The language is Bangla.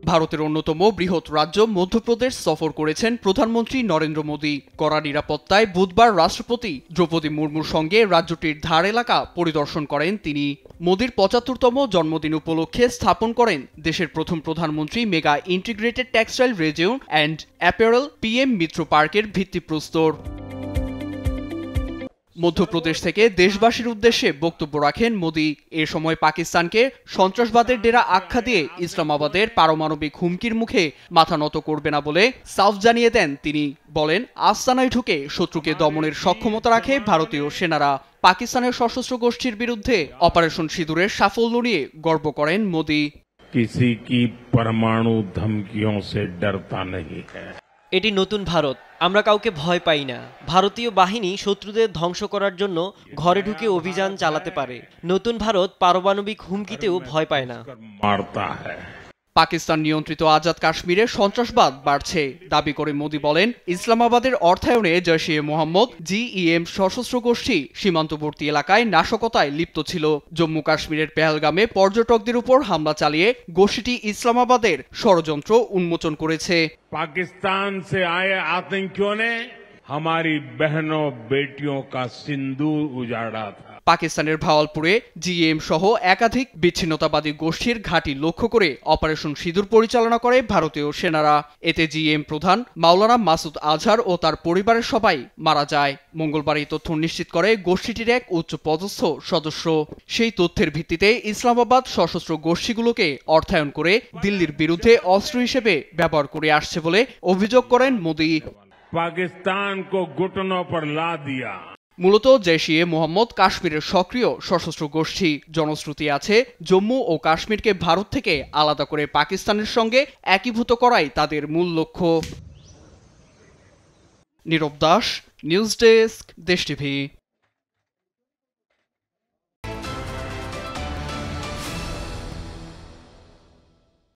ভারতের অন্যতম বৃহৎ রাজ্য মধ্যপ্রদেশ সফর করেছেন প্রধানমন্ত্রী নরেন্দ্র মোদী। কড়া নিরাপত্তায় বুধবার রাষ্ট্রপতি দ্রৌপদী মুর্মুর সঙ্গে রাজ্যটির ধার এলাকা পরিদর্শন করেন তিনি। মোদীর ৭৫তম জন্মদিন উপলক্ষে স্থাপন করেন দেশের প্রথম প্রধানমন্ত্রী mega integrated textile region and apparel PM Mitra পার্কের ভিত্তিপ্রস্তর। মধ্যপ্রদেশ থেকে দেশবাসীর উদ্দেশ্যে বক্তব্য রাখেন মোদী। এ সময় পাকিস্তানকে সন্ত্রাসবাদের ডেরা আখ্যা দিয়ে ইসলামাবাদের পারমাণবিক হুমকির মুখে মাথা নত করবে না বলে সাফ জানিয়ে দেন তিনি। বলেন, আস্তানায় ঢুকে শত্রুকে দমনের সক্ষমতা রাখে ভারতীয় সেনারা। পাকিস্তানের সশস্ত্র গোষ্ঠীর বিরুদ্ধে অপারেশন সিঁদুরের সাফল্য নিয়ে গর্ব করেন মোদী। किसी की परमाणु धमकियों से डरता नहीं है। এটি নতুন ভারত, আমরা কাউকে ভয় পাই না। ভারতীয় বাহিনী শত্রুদের ধ্বংস করার জন্য ঘরে ঢুকে অভিযান চালাতে পারে। নতুন ভারত পারমাণবিক হুমকিতেও ভয় পায় না। পাকিস্তান নিয়ন্ত্রিত আজাদ কাশ্মীরে সন্ত্রাসবাদ বাড়ছে দাবি করে মোদী বলেন, ইসলামাবাদের অর্থায়নে জৈশ-ই মোহাম্মদ জিইএম সশস্ত্র গোষ্ঠী সীমান্তবর্তী এলাকায় নাশকতায় লিপ্ত ছিল। জম্মু কাশ্মীরের পেহেলগামে পর্যটকদের উপর হামলা চালিয়ে গোষ্ঠীটি ইসলামাবাদের ষড়যন্ত্র উন্মোচন করেছে। पाकिस्तान से आए आतंकियों ने हमारी बहनों बेटियों का सिंदूर उजाड़ा था। পাকিস্তানের ভাওয়ালপুরে জিএম সহ একাধিক বিচ্ছিন্নতাবাদী গোষ্ঠীর ঘাঁটি লক্ষ্য করে অপারেশন সিঁদুর পরিচালনা করে ভারতীয় সেনারা। এতে জিএম প্রধান মাওলানা মাসুদ আজহার ও তার পরিবারের সবাই মারা যায়। মঙ্গলবার এই তথ্য নিশ্চিত করে গোষ্ঠীটির এক উচ্চ পদস্থ সদস্য। সেই তথ্যের ভিত্তিতে ইসলামাবাদ সশস্ত্র গোষ্ঠীগুলোকে অর্থায়ন করে দিল্লির বিরুদ্ধে অস্ত্র হিসেবে ব্যবহার করে আসছে বলে অভিযোগ করেন মোদী। পাকিস্তান কো ঘুটনों पर ला दिया। মূলত জৈশ-ই মোহাম্মদ কাশ্মীরের সক্রিয় সশস্ত্র গোষ্ঠী। জনশ্রুতি আছে, জম্মু ও কাশ্মীরকে ভারত থেকে আলাদা করে পাকিস্তানের সঙ্গে একীভূত করাই তাদের মূল লক্ষ্য। নীরব দাস, নিউজ ডেস্ক, দেশ টিভি।